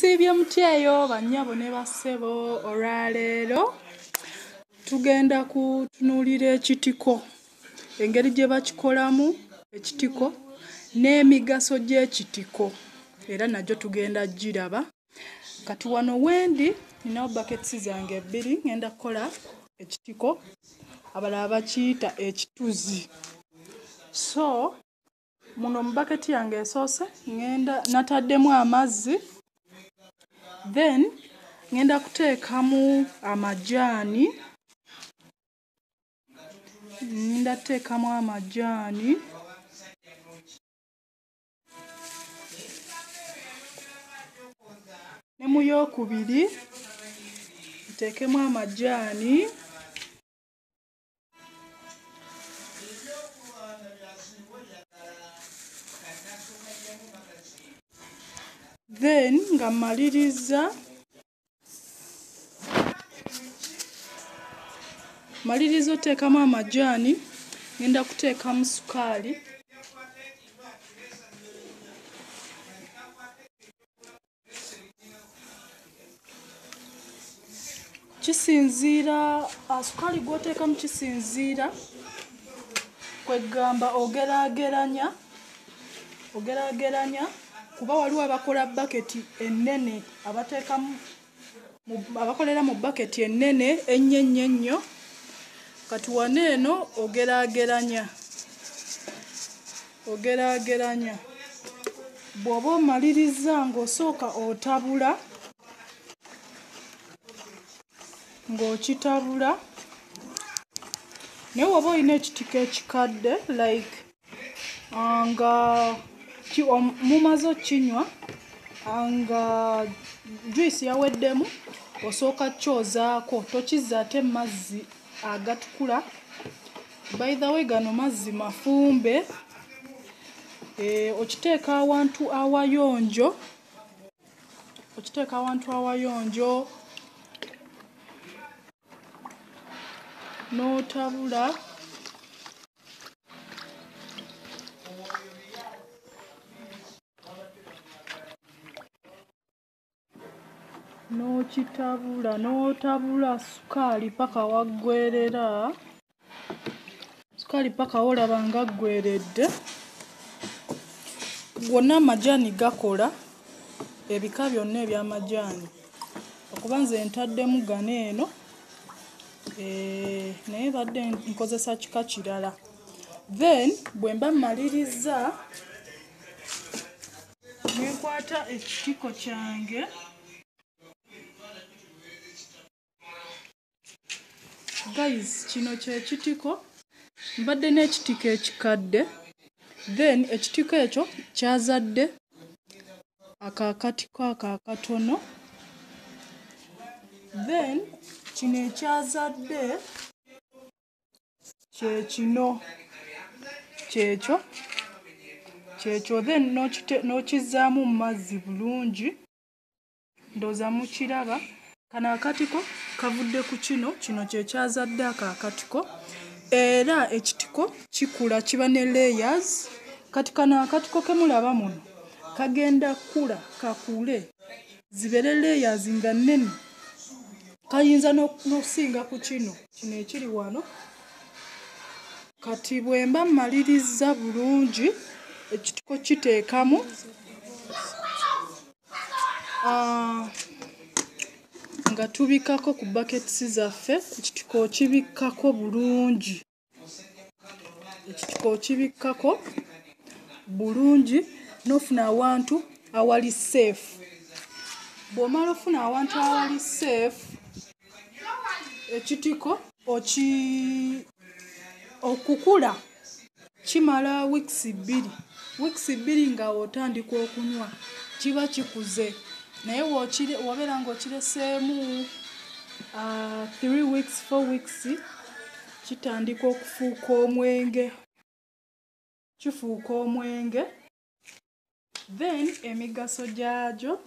Musiibye mutyeyo bannyabo ne bassebo. Olwaleero tugenda kutunuulira ekitiko, engeri gye bakikolamu ekitiko n'emigaso gy'ekitiko, era nagyo tugenda giraba. Kati wano wendi ninawo buckets zange 2 ngenda kukola ekitiko, abalala bakiyita ekituzi. So muno mu bucket yange esoose nataddemu amazzi, then ngenda kuteekamu amajaani. Ngenda kuteekamu amajaani, ne mu yookubiri nteekemu amajaani, then nga maliriza oteekamu amajaani, ngenda kuteekamu sukaali, kisinziira sukaali gw'oteekamu kisinziira kwegamba ogeraageranya kuba waliwo abakola baketi ennene abakolera mu baketi ennene ennyo. Kati wano eno ogeraageranya. Bw'oba omaliriza ng'osooka otabula, ng'okitabula. Naye woba olina ekitiko ekikadde like nga mumaze okkinywa nga juice yaweddemu, osooka kyozaako, tokizza ate mazzi agatukula. By the way gano mazzi mafumbe. Okiteeka awantu awayonjo, n'otabula. N'otabula sukaali paka waggwerera. Sukaali paka olaba nga ggweredde. Gwonna amajaani gakola ebika byonna eby'amajaani. Okuba nze ntaddemu gano eno, naye badde nkozesa kika kirala. Then bwe mba mmaliriza ne nkwata ekitiko kyange. Guys, kino ky'ekitiko. Mbadde n'ekitiko ekikadde, then ekitiko ekyo kyazadde akaakatiko ako akatono, then kino ekyazadde kyekino, kyekyo, then n'okizzaamu mu mazzi bulungi. Ndowooza mukiraba. Kano akatiko kavudde ku kino kyekyazadde akaakatiko. Era ekitiko kikula, kiba ne layers. Kati kano akatiko ke mulaba muno kagenda kakule zibeere layers nga nnene. Kayinza n'okusinga ku kino ekiri wano. Kati bwe mba mmaliriza bulungi ekitiko kiteekamu nga tubikkako ku buckets zaffe. Ekitiko okibikkako bulungi. N'ofuna awantu awali safe. Bw'omala ofuna awantu awali safe, ekitiko okukula kimala weeks 2 nga otandika okunywa, kiba kikuze. Naye wobeera ng'okireseemu 3 weeks 4 weeks, kitandika okufuuka omwenge. Kifuuka omwenge. Then emigaso gyagyo